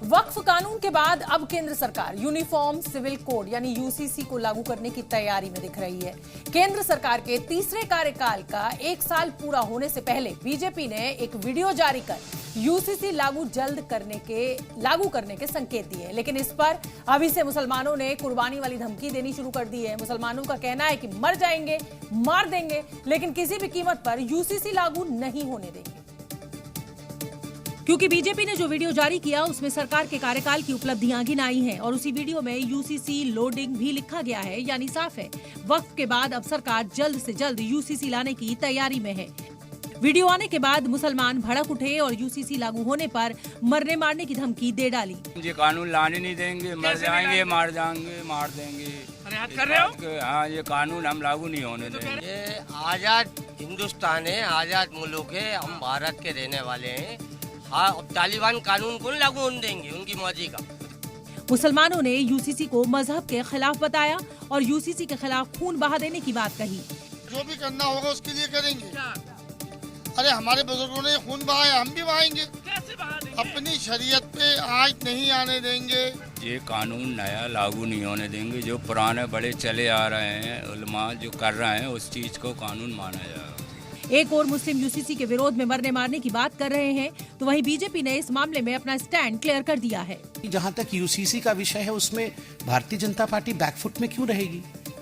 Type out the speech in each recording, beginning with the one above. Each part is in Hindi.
वक्फ कानून के बाद अब केंद्र सरकार यूनिफॉर्म सिविल कोड यानी यूसीसी को लागू करने की तैयारी में दिख रही है। केंद्र सरकार के तीसरे कार्यकाल का 1 साल पूरा होने से पहले बीजेपी ने एक वीडियो जारी कर यूसीसी लागू करने के संकेत दिए, लेकिन इस पर अभी से मुसलमानों ने कुर्बानी वाली धमकी देनी शुरू कर दी है। मुसलमानों का कहना है कि मर जाएंगे, मार देंगे, लेकिन किसी भी कीमत पर यूसीसी लागू नहीं होने देंगे। क्योंकि बीजेपी ने जो वीडियो जारी किया उसमें सरकार के कार्यकाल की उपलब्धियां गिनाई हैं और उसी वीडियो में यूसीसी लोडिंग भी लिखा गया है, यानी साफ है वक्फ के बाद अब सरकार जल्द से जल्द यूसीसी लाने की तैयारी में है। वीडियो आने के बाद मुसलमान भड़क उठे और यूसीसी लागू होने पर मरने मारने की धमकी दे डाली। ये कानून लाने नहीं देंगे, मर जाएंगे, मार जाएंगे, मार देंगे। कर रहे हो? हाँ, ये कानून हम लागू नहीं होने देंगे। ये आजाद हिंदुस्तान है, आजाद मुल्क है, हम भारत के रहने वाले हैं। हाँ, तालिबान कानून को लागू होने देंगे, उनकी मर्जी का। मुसलमानों ने यूसीसी को मजहब के खिलाफ बताया और यूसीसी के खिलाफ खून बहा देने की बात कही। जो भी करना होगा उसके लिए करेंगे। अरे हमारे बुजुर्गों ने खून बहाया, हम भी बहाएंगे। कैसे बहा देंगे? अपनी शरीयत पे आज नहीं आने देंगे। ये कानून नया लागू नहीं होने देंगे। जो पुराने बड़े चले आ रहे हैं उलमा जो कर रहे हैं उस चीज को कानून माना जाएगा। एक और मुस्लिम यूसीसी के विरोध में मरने मारने की बात कर रहे हैं, तो वहीं बीजेपी ने इस मामले में अपना स्टैंड क्लियर कर दिया है। जहां तक यूसीसी का विषय है उसमें भारतीय जनता पार्टी बैकफुट में क्यों रहेगी?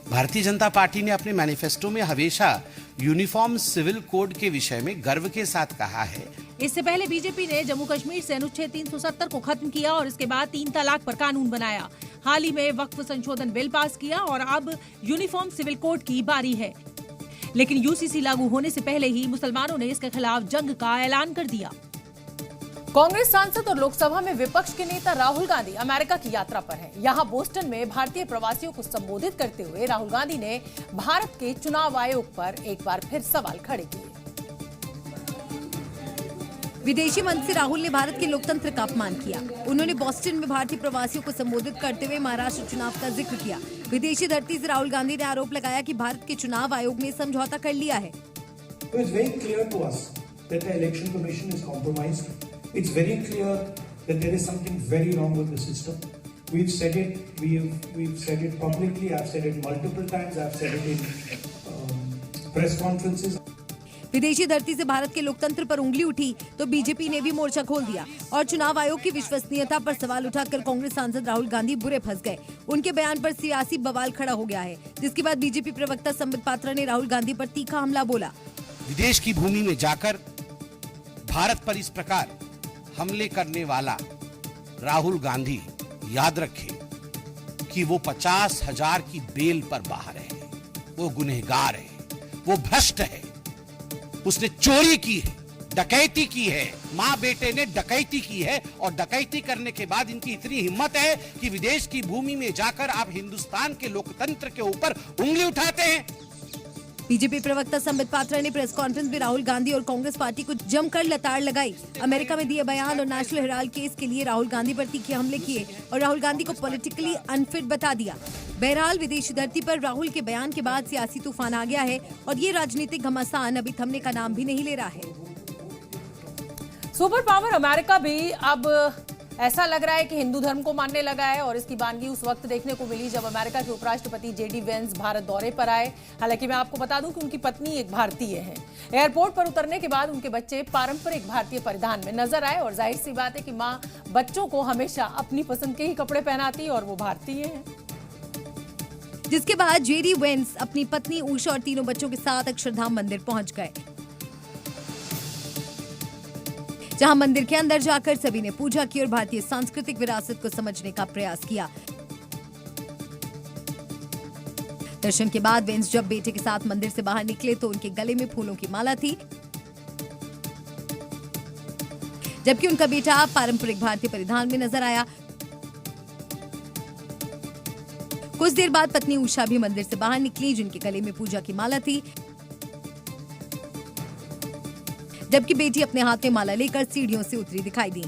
भारतीय जनता पार्टी ने अपने मैनिफेस्टो में हमेशा यूनिफॉर्म सिविल कोड के विषय में गर्व के साथ कहा है। इससे पहले बीजेपी ने जम्मू कश्मीर से अनुच्छेद 370 को खत्म किया और इसके बाद 3 तलाक पर कानून बनाया। हाल ही में वक्फ संशोधन बिल पास किया और अब यूनिफॉर्म सिविल कोड की बारी है। लेकिन यूसीसी लागू होने से पहले ही मुसलमानों ने इसके खिलाफ जंग का ऐलान कर दिया। कांग्रेस सांसद और लोकसभा में विपक्ष के नेता राहुल गांधी अमेरिका की यात्रा पर हैं। यहां बोस्टन में भारतीय प्रवासियों को संबोधित करते हुए राहुल गांधी ने भारत के चुनाव आयोग पर एक बार फिर सवाल खड़े किए। विदेशी मंत्री राहुल ने भारत के लोकतंत्र का अपमान किया। उन्होंने बोस्टन में भारतीय प्रवासियों को संबोधित करते हुए महाराष्ट्र चुनाव का जिक्र किया। विदेशी धरती से राहुल गांधी ने आरोप लगाया कि भारत के चुनाव आयोग ने समझौता कर लिया है। It's very clear that there is something very wrong with the system. We've said it. We've said it publicly. I've said it multiple times. I've said it in press conferences. विदेशी धरती से भारत के लोकतंत्र पर उंगली उठी तो बीजेपी ने भी मोर्चा खोल दिया और चुनाव आयोग की विश्वसनीयता पर सवाल उठाकर कांग्रेस सांसद राहुल गांधी बुरे फंस गए। उनके बयान पर सियासी बवाल खड़ा हो गया है, जिसके बाद बीजेपी प्रवक्ता संबित पात्रा ने राहुल गांधी पर तीखा हमला बोला। विदेश की भूमि में जाकर भारत पर इस प्रकार हमले करने वाला राहुल गांधी याद रखे कि वो 50,000 की बेल पर बाहर है। वो गुनहगार है, वो भ्रष्ट है, उसने चोरी की है, डकैती की है। माँ बेटे ने डकैती की है और डकैती करने के बाद इनकी इतनी हिम्मत है कि विदेश की भूमि में जाकर आप हिंदुस्तान के लोकतंत्र के ऊपर उंगली उठाते हैं। बीजेपी प्रवक्ता संबित पात्रा ने प्रेस कॉन्फ्रेंस में राहुल गांधी और कांग्रेस पार्टी को जमकर लताड़ लगाई। अमेरिका में दिए बयान और नेशनल हेराल्ड केस के लिए राहुल गांधी पर तीखे हमले किए और राहुल गांधी को पॉलिटिकली अनफिट बता दिया। बहरहाल विदेशी धरती पर राहुल के बयान के बाद सियासी तूफान आ गया है और ये राजनीतिक घमासान अभी थमने का नाम भी नहीं ले रहा है। सुपर पावर अमेरिका भी अब ऐसा लग रहा है कि हिंदू धर्म को मानने लगा है और इसकी बानगी उस वक्त देखने को मिली जब अमेरिका के उपराष्ट्रपति जेडी वेंस भारत दौरे पर आए। हालांकि मैं आपको बता दूं कि उनकी पत्नी एक भारतीय है। एयरपोर्ट पर उतरने के बाद उनके बच्चे पारंपरिक भारतीय परिधान में नजर आए और जाहिर सी बात है कि मां बच्चों को हमेशा अपनी पसंद के ही कपड़े पहनाती और वो भारतीय है। जिसके बाद जेडी वेंस अपनी पत्नी उषा और तीनों बच्चों के साथ अक्षरधाम मंदिर पहुंच गए, जहां मंदिर के अंदर जाकर सभी ने पूजा की और भारतीय सांस्कृतिक विरासत को समझने का प्रयास किया। दर्शन के बाद वेंस जब बेटे के साथ मंदिर से बाहर निकले तो उनके गले में फूलों की माला थी, जबकि उनका बेटा पारंपरिक भारतीय परिधान में नजर आया। कुछ देर बाद पत्नी उषा भी मंदिर से बाहर निकली, जिनके गले में पूजा की माला थी, जबकि बेटी अपने हाथ में माला लेकर सीढ़ियों से उतरी दिखाई दी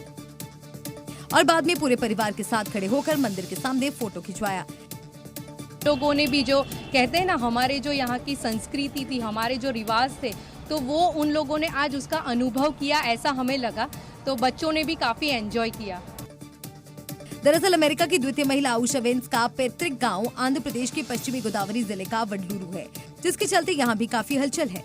और बाद में पूरे परिवार के साथ खड़े होकर मंदिर के सामने फोटो खिंचवाया। लोगों ने भी जो कहते हैं ना, हमारे जो यहाँ की संस्कृति थी, हमारे जो रिवाज थे, तो वो उन लोगों ने आज उसका अनुभव किया, ऐसा हमें लगा। तो बच्चों ने भी काफी एंजॉय किया। दरअसल अमेरिका की द्वितीय महिला आउशा वेंस का पैतृक गांव आंध्र प्रदेश के पश्चिमी गोदावरी जिले का वडलूरू है, जिसके चलते यहाँ भी काफी हलचल है।